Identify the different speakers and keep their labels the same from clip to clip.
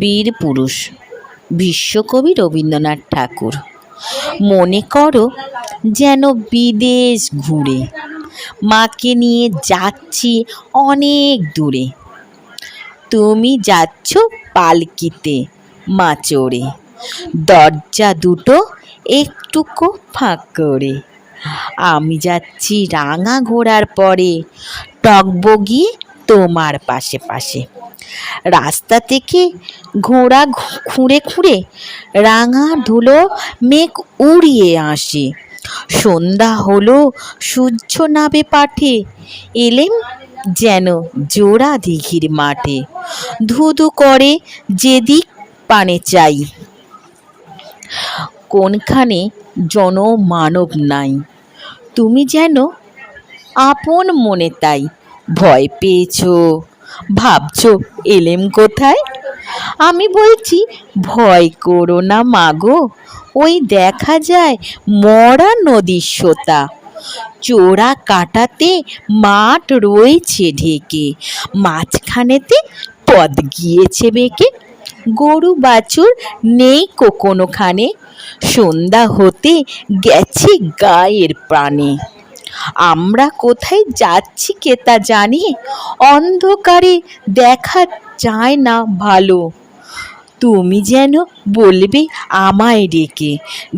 Speaker 1: বীর পুরুষ বিশ্বকবি রবীন্দ্রনাথ ঠাকুর। মনে করো যেন বিদেশ ঘুরে মাকে নিয়ে যাচ্ছি অনেক দূরে। তুমি যাচ্ছ পালকিতে মা চড়ে, দরজা দুটো একটুকু ফাঁক করে। আমি যাচ্ছি রাঙা ঘোড়ার পরে, টগবগিয়ে তোমার পাশে পাশে। রাস্তা থেকে ঘোড়া খুঁড়ে খুঁড়ে রাঙা ধুলো মেঘ উড়িয়ে আসে। সন্ধ্যা হলো, সূর্য নাবে পাঠে, এলেম যেন জোড়া দিঘির মাঠে। ধুধু করে যেদিক পানে চাই, কোনখানে জনমানব নাই। তুমি যেন আপন মনে তাই, ভয় পেয়েছো, ভাবছো এলেম কোথায়। আমি বলছি ভয় করো না মাগো, ওই দেখা যায় মরা নদীর সোতা। চোরা কাটাতে মাঠ রয়েছে ঢেকে, মাঝখানেতে পথ গিয়েছে বেঁকে। গরু বাছুর নেই কোনোখানে, সন্ধ্যা হতে গেছে গায়ের প্রাণে। আমরা কোথায় যাচ্ছি কে তা জানি, অন্ধকারে দেখা যায় না ভালো। তুমি যেন বলবে আমায় ডেকে,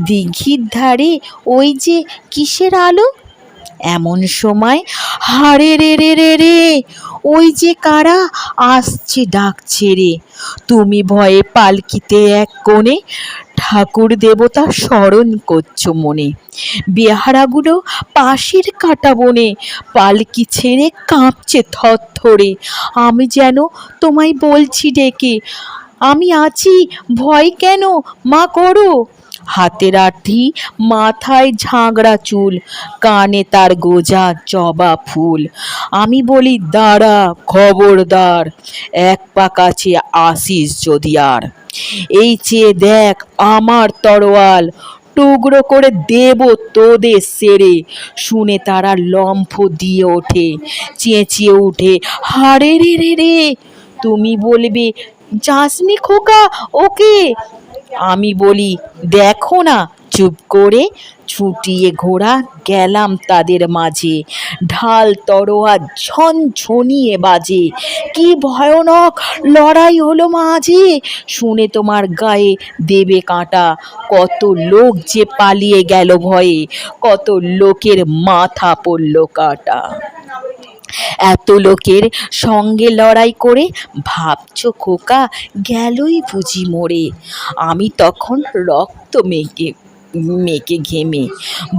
Speaker 1: দিঘির ধারে ওই যে কিসের আলো। এমন সময় হারে রে রে রে রে, ওই যে কারা আসছে ডাকছে রে। তুমি ভয়ে পালকিতে এক কোণে, ঠাকুর দেবতা স্মরণ করছো মনে। বেহারাগুলো পাশের কাটা বনে, পালকি ছেড়ে কাঁপছে থরথরে। আমি যেন তোমায় বলছি ডেকে, আমি আছি, ভয় কেন মা করো। হাতে লাঠি, মাথায় ঝাঁকড়া চুল, কানে তার গোজা জবা ফুল। আমি বলি দাঁড়া খবরদার, এক পা কাছে আসিস যদি আর। এই চেয়ে দেখ আমার তরোয়াল, টুকরো করে দেব তোদের সেরে। শুনে তারা লম্ফ দিয়ে ওঠে, চেঁচিয়ে উঠে হারে রে রে রে। তুমি বলবে যাসনি খোকা ওকে। আমি বলি দেখো না, চুপ করে ছুটিয়ে ঘোড়া গেলাম তাদের মাঝে। ঢাল তরোয়াল ঝনঝনিয়ে বাজে, কি ভয়ানক লড়াই হলো মাঝে। শুনে তোমার গায়ে দেবে কাঁটা, কত লোক যে পালিয়ে গেল ভয়ে, কত লোকের মাথা পড়ল কাটা। এত লোকের সঙ্গে লড়াই করে ভাবছো খোকা গেলই বুঝি মরে। আমি তখন রক্ত মেখে মেখে ঘেমে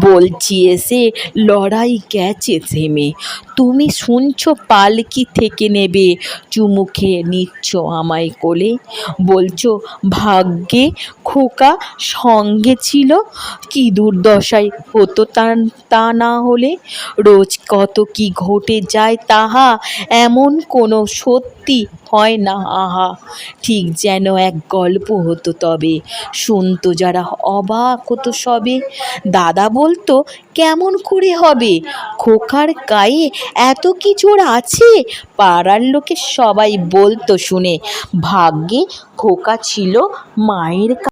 Speaker 1: বলছি এসে লড়াই গেছে থেমে। তুমি শুনছো পালকি থেকে নেবে, চুমু খেয়ে নিচ্ছ আমায় কোলে। বলছো ভাগ্যে খোকা সঙ্গে ছিল, কি দুর্দশাই হতো তা না হলে। রোজ কত কি ঘটে যায় তাহা, এমন কোনো সত্যি হয় না আহা। ঠিক যেন এক গল্প হতো তবে, শুনতো যারা অবাক হতো সবে। দাদা বলতো কেমন করে হবে, খোকার গায়ে এত কি জোর আছে। পাড়ার লোকে সবাই বলতো শুনে, ভাগ্যে খোকা ছিল মায়ের